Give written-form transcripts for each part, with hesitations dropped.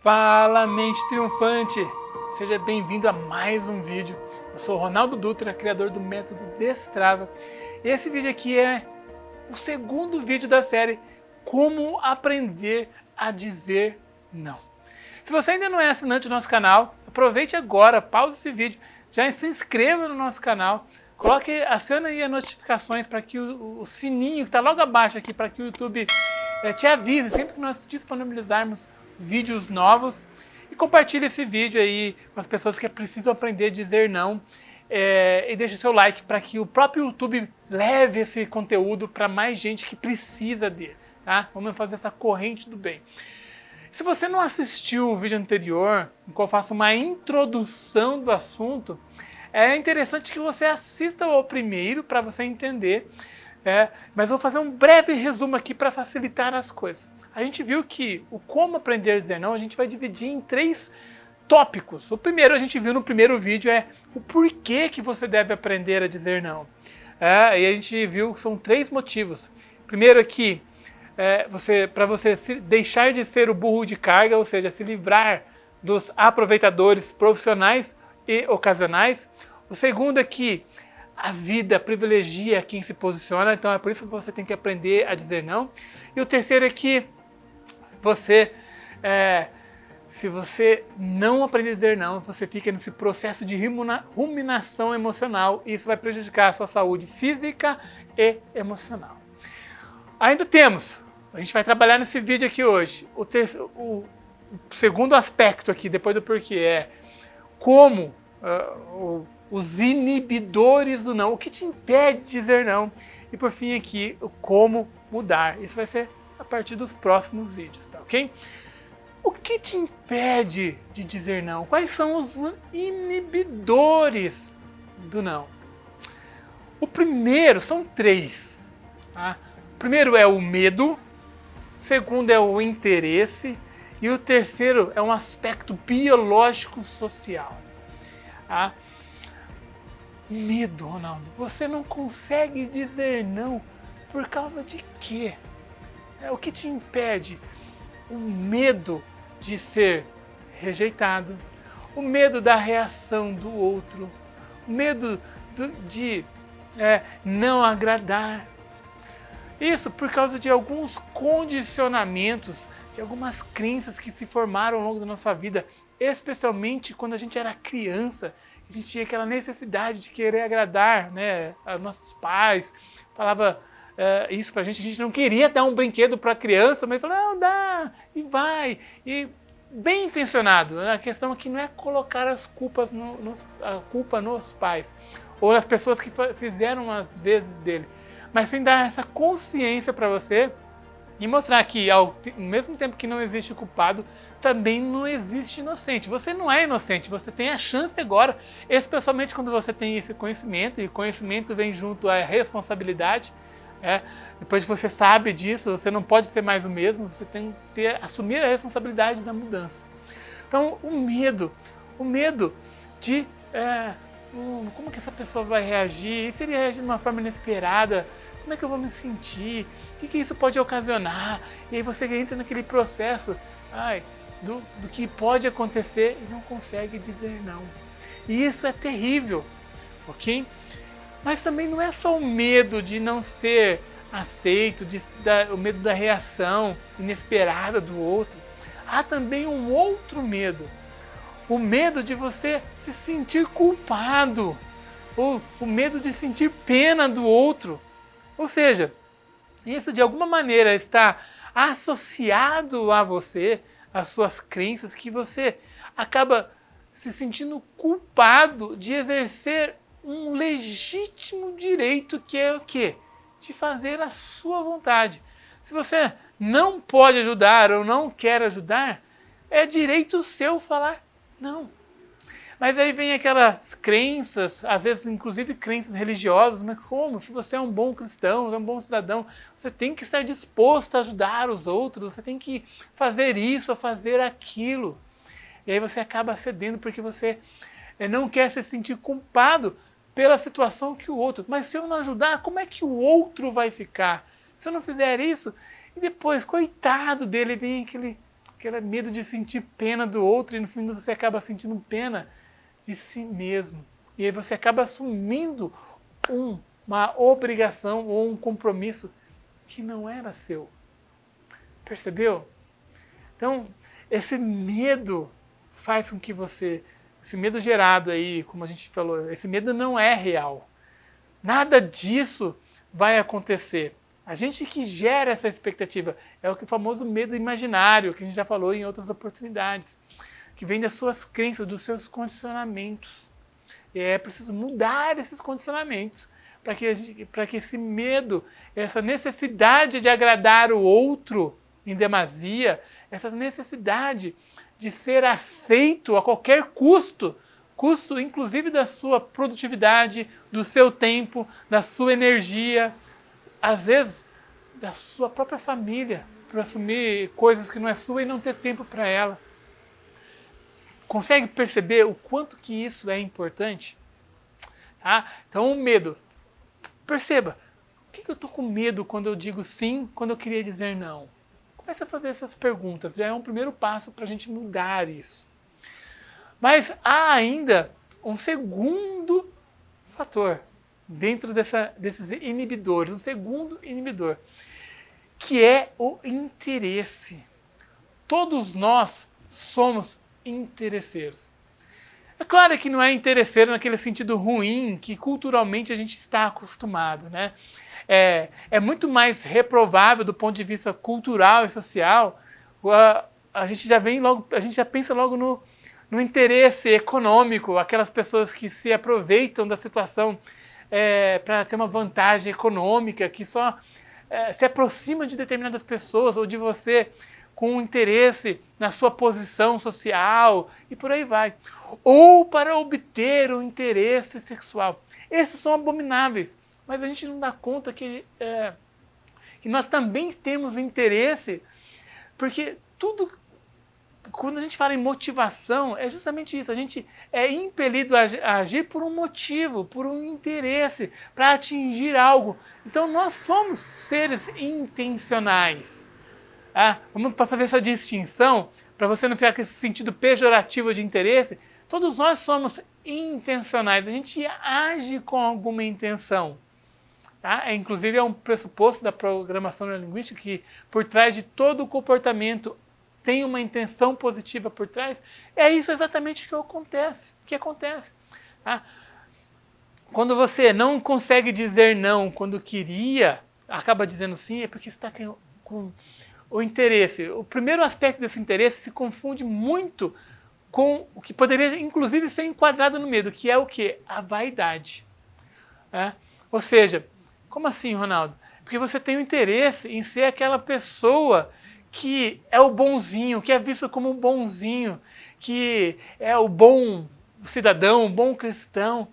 Fala, mente triunfante! Seja bem-vindo a mais um vídeo. Eu sou o Ronaldo Dutra, criador do método Destrava. Esse vídeo aqui é o segundo vídeo da série Como Aprender a Dizer Não. Se você ainda não é assinante do nosso canal, aproveite agora, pause esse vídeo, já se inscreva no nosso canal, acione aí as notificações para que o sininho que está logo abaixo aqui, para que o YouTube te avise sempre que nós disponibilizarmos vídeos novos, e compartilhe esse vídeo aí com as pessoas que precisam aprender a dizer não, e deixe o seu like para que o próprio YouTube leve esse conteúdo para mais gente que precisa dele, tá? Vamos fazer essa corrente do bem. Se você não assistiu o vídeo anterior, em que eu faço uma introdução do assunto, é interessante que você assista ao primeiro para você entender, mas vou fazer um breve resumo aqui para facilitar as coisas. A gente viu que o como aprender a dizer não, a gente vai dividir em 3 tópicos. O primeiro, a gente viu no primeiro vídeo, é o porquê que você deve aprender a dizer não. E a gente viu que são 3 motivos. Primeiro aqui, para você deixar de ser o burro de carga, ou seja, se livrar dos aproveitadores profissionais e ocasionais. O segundo aqui, a vida privilegia quem se posiciona, então é por isso que você tem que aprender a dizer não. E o terceiro é que se você não aprender a dizer não, você fica nesse processo de ruminação emocional e isso vai prejudicar a sua saúde física e emocional. Ainda a gente vai trabalhar nesse vídeo aqui hoje, o segundo aspecto aqui, depois do porquê, é como os inibidores do não, o que te impede de dizer não, e por fim aqui, o como mudar. Isso vai ser a partir dos próximos vídeos, tá ok? O que te impede de dizer não? Quais são os inibidores do não? O primeiro, são 3. Tá? O primeiro é o medo, o segundo é o interesse e o terceiro é um aspecto biológico social. Tá? Medo, Ronaldo. Você não consegue dizer não por causa de quê? O que te impede? O medo de ser rejeitado, o medo da reação do outro, o medo de não agradar. Isso por causa de alguns condicionamentos, de algumas crenças que se formaram ao longo da nossa vida, especialmente quando a gente era criança. A gente tinha aquela necessidade de querer agradar, né, aos nossos pais, falava isso pra gente não queria dar um brinquedo para a criança, mas falava, não, dá, e vai, e bem intencionado. A questão aqui não é colocar a culpa nos pais, ou nas pessoas que fizeram as vezes dele, mas sim dar essa consciência para você e mostrar que ao mesmo tempo que não existe culpado, também não existe inocente. Você não é inocente, você tem a chance agora, especialmente quando você tem esse conhecimento, e conhecimento vem junto à responsabilidade. Depois que você sabe disso, você não pode ser mais o mesmo, você tem que assumir a responsabilidade da mudança. Então, o medo de como que essa pessoa vai reagir, e se ele reagir de uma forma inesperada, como é que eu vou me sentir, o que isso pode ocasionar, e aí você entra naquele processo do que pode acontecer e não consegue dizer não. E isso é terrível, ok? Mas também não é só o medo de não ser aceito, o medo da reação inesperada do outro. Há também um outro medo. O medo de você se sentir culpado. Ou o medo de sentir pena do outro. Ou seja, isso de alguma maneira está associado a você, às suas crenças, que você acaba se sentindo culpado de exercer um legítimo direito, que é o quê? De fazer a sua vontade. Se você não pode ajudar ou não quer ajudar, é direito seu falar não. Mas aí vem aquelas crenças, às vezes inclusive crenças religiosas, mas como? Se você é um bom cristão, é um bom cidadão, você tem que estar disposto a ajudar os outros, você tem que fazer isso ou fazer aquilo. E aí você acaba cedendo porque você não quer se sentir culpado pela situação que o outro. Mas se eu não ajudar, como é que o outro vai ficar? Se eu não fizer isso, e depois, coitado dele, vem aquele medo de sentir pena do outro e no fundo você acaba sentindo pena de si mesmo. E aí você acaba assumindo uma obrigação ou um compromisso que não era seu. Percebeu? Então, esse medo faz com que você, esse medo gerado aí, como a gente falou, esse medo não é real. Nada disso vai acontecer. A gente que gera essa expectativa é o famoso medo imaginário, que a gente já falou em outras oportunidades, que vem das suas crenças, dos seus condicionamentos. E é preciso mudar esses condicionamentos para que esse medo, essa necessidade de agradar o outro em demasia, essa necessidade de ser aceito a qualquer custo, custo inclusive da sua produtividade, do seu tempo, da sua energia, às vezes da sua própria família, para assumir coisas que não é sua e não ter tempo para ela. Consegue perceber o quanto que isso é importante? Tá? Então o medo. Perceba, o que eu estou com medo quando eu digo sim, quando eu queria dizer não? Comece a fazer essas perguntas, já é um primeiro passo para a gente mudar isso. Mas há ainda um segundo fator dentro desses inibidores, um segundo inibidor, que é o interesse. Todos nós somos interesseiros. É claro que não é interesseiro naquele sentido ruim que culturalmente a gente está acostumado, né? É muito mais reprovável do ponto de vista cultural e social. A gente já pensa logo no interesse econômico, aquelas pessoas que se aproveitam da situação para ter uma vantagem econômica, que só se aproxima de determinadas pessoas ou de você com um interesse na sua posição social e por aí vai. Ou para obter um interesse sexual. Esses são abomináveis, mas a gente não dá conta que nós também temos interesse, porque quando a gente fala em motivação, é justamente isso, a gente é impelido a agir por um motivo, por um interesse, para atingir algo. Então nós somos seres intencionais. Vamos para fazer essa distinção, para você não ficar com esse sentido pejorativo de interesse, todos nós somos intencionais, a gente age com alguma intenção. Tá? Inclusive é um pressuposto da programação neurolinguística que por trás de todo o comportamento tem uma intenção positiva por trás. É isso exatamente que acontece. Tá? Quando você não consegue dizer não quando queria, acaba dizendo sim, é porque você está com o interesse. O primeiro aspecto desse interesse se confunde muito com o que poderia, inclusive, ser enquadrado no medo, que é o quê? A vaidade. Ou seja, como assim, Ronaldo? Porque você tem o interesse em ser aquela pessoa que é o bonzinho, que é visto como um bonzinho, que é o bom cidadão, o bom cristão.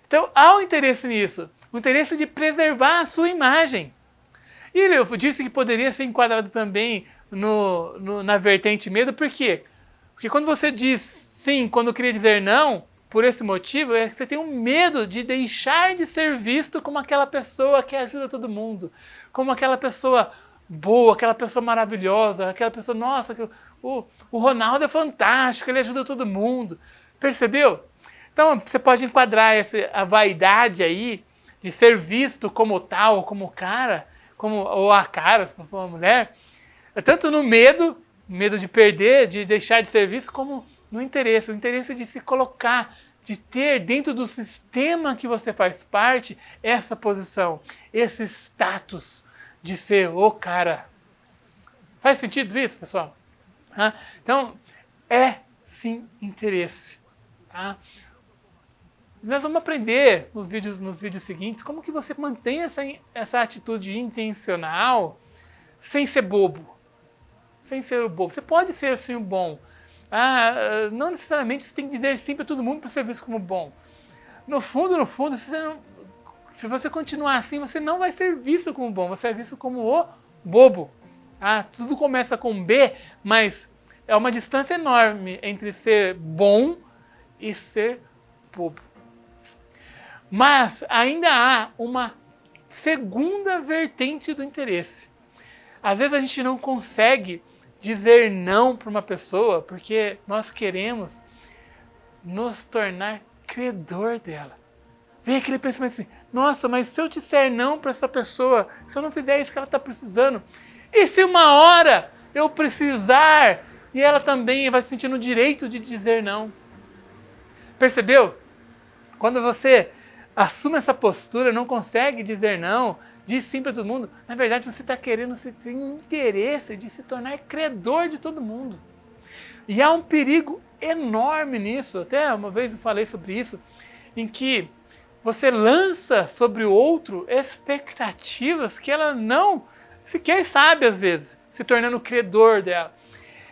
Então, há um interesse nisso, o interesse de preservar a sua imagem. E eu disse que poderia ser enquadrado também na vertente medo, por quê? Porque quando você diz sim, quando queria dizer não, por esse motivo, você tem um medo de deixar de ser visto como aquela pessoa que ajuda todo mundo, como aquela pessoa boa, aquela pessoa maravilhosa, aquela pessoa, nossa, o Ronaldo é fantástico, ele ajuda todo mundo. Percebeu? Então, você pode enquadrar a vaidade aí, de ser visto como tal, como cara, ou a cara, se for uma mulher, tanto no medo de perder, de deixar de ser visto, como no interesse, o interesse de se colocar, de ter dentro do sistema que você faz parte, essa posição, esse status de ser o cara. Faz sentido isso, pessoal? Então, é sim interesse. Tá? Nós vamos aprender nos vídeos seguintes como que você mantém essa atitude intencional sem ser bobo. Sem ser o bobo. Você pode ser assim o bom. Não necessariamente você tem que dizer sim para todo mundo para ser visto como bom. No fundo, se você continuar assim, você não vai ser visto como bom, você é visto como o bobo. Tudo começa com B, mas é uma distância enorme entre ser bom e ser bobo. Mas ainda há uma segunda vertente do interesse. Às vezes a gente não consegue dizer não para uma pessoa porque nós queremos nos tornar credor dela. Vem aquele pensamento assim, nossa, mas se eu disser não para essa pessoa, se eu não fizer isso que ela está precisando, e se uma hora eu precisar e ela também vai se sentir no direito de dizer não? Percebeu? Quando você assume essa postura, não consegue dizer não, diz sim para todo mundo, na verdade você está querendo, você tem um interesse de se tornar credor de todo mundo. E há um perigo enorme nisso, até uma vez eu falei sobre isso, em que você lança sobre o outro expectativas que ela não sequer sabe às vezes, se tornando credor dela.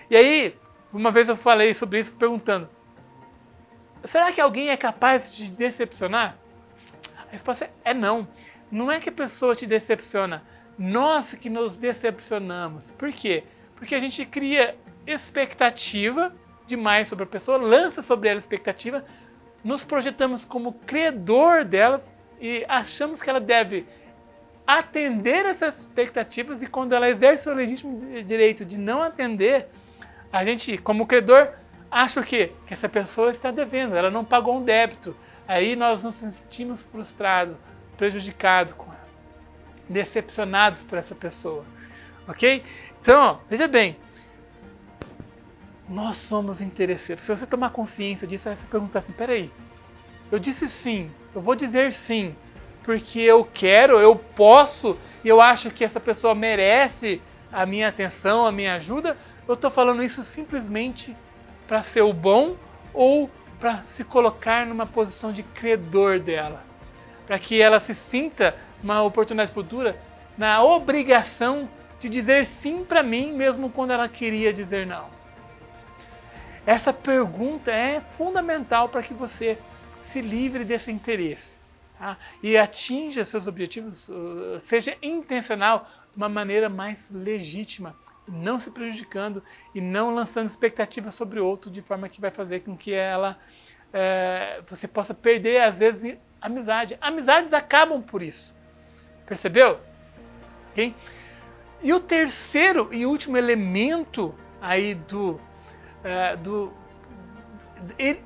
E aí, uma vez eu falei sobre isso perguntando, será que alguém é capaz de te decepcionar? A resposta é não. Não é que a pessoa te decepciona, nós que nos decepcionamos. Por quê? Porque a gente cria expectativa demais sobre a pessoa, lança sobre ela expectativa, nos projetamos como credor delas e achamos que ela deve atender essas expectativas, e quando ela exerce o legítimo direito de não atender, a gente, como credor, acha o quê? Que essa pessoa está devendo, ela não pagou um débito. Aí nós nos sentimos frustrados, prejudicados com ela, decepcionados por essa pessoa. Ok? Então, ó, veja bem, nós somos interesseiros. Se você tomar consciência disso, você vai se perguntar assim, peraí, eu disse sim, eu vou dizer sim, porque eu quero, eu posso, e eu acho que essa pessoa merece a minha atenção, a minha ajuda, eu estou falando isso simplesmente para ser o bom ou para se colocar numa posição de credor dela, para que ela se sinta, uma oportunidade futura, na obrigação de dizer sim para mim, mesmo quando ela queria dizer não. Essa pergunta é fundamental para que você se livre desse interesse, tá? E atinja seus objetivos, seja intencional de uma maneira mais legítima, não se prejudicando e não lançando expectativas sobre o outro de forma que vai fazer com que você possa perder, às vezes, amizade. Amizades acabam por isso. Percebeu? Okay? E o terceiro e último elemento aí do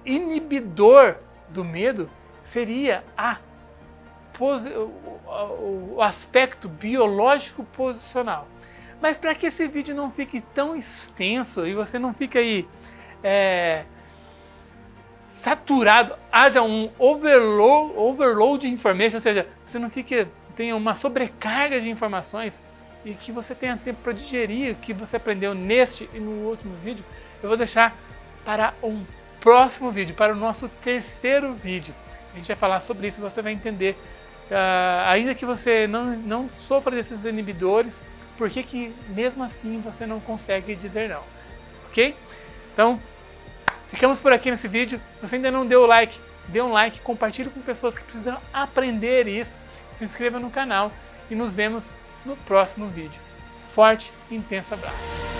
inibidor do medo seria o aspecto biológico posicional. Mas para que esse vídeo não fique tão extenso e você não fique aí saturado, haja um overload de information, ou seja, você não tenha uma sobrecarga de informações e que você tenha tempo para digerir o que você aprendeu neste e no último vídeo, eu vou deixar para um próximo vídeo, para o nosso terceiro vídeo. A gente vai falar sobre isso e você vai entender, ainda que você não sofra desses inibidores, por que mesmo assim você não consegue dizer não, ok? Então, ficamos por aqui nesse vídeo. Se você ainda não deu o like, dê um like, compartilhe com pessoas que precisam aprender isso, se inscreva no canal e nos vemos no próximo vídeo. Forte e intenso abraço!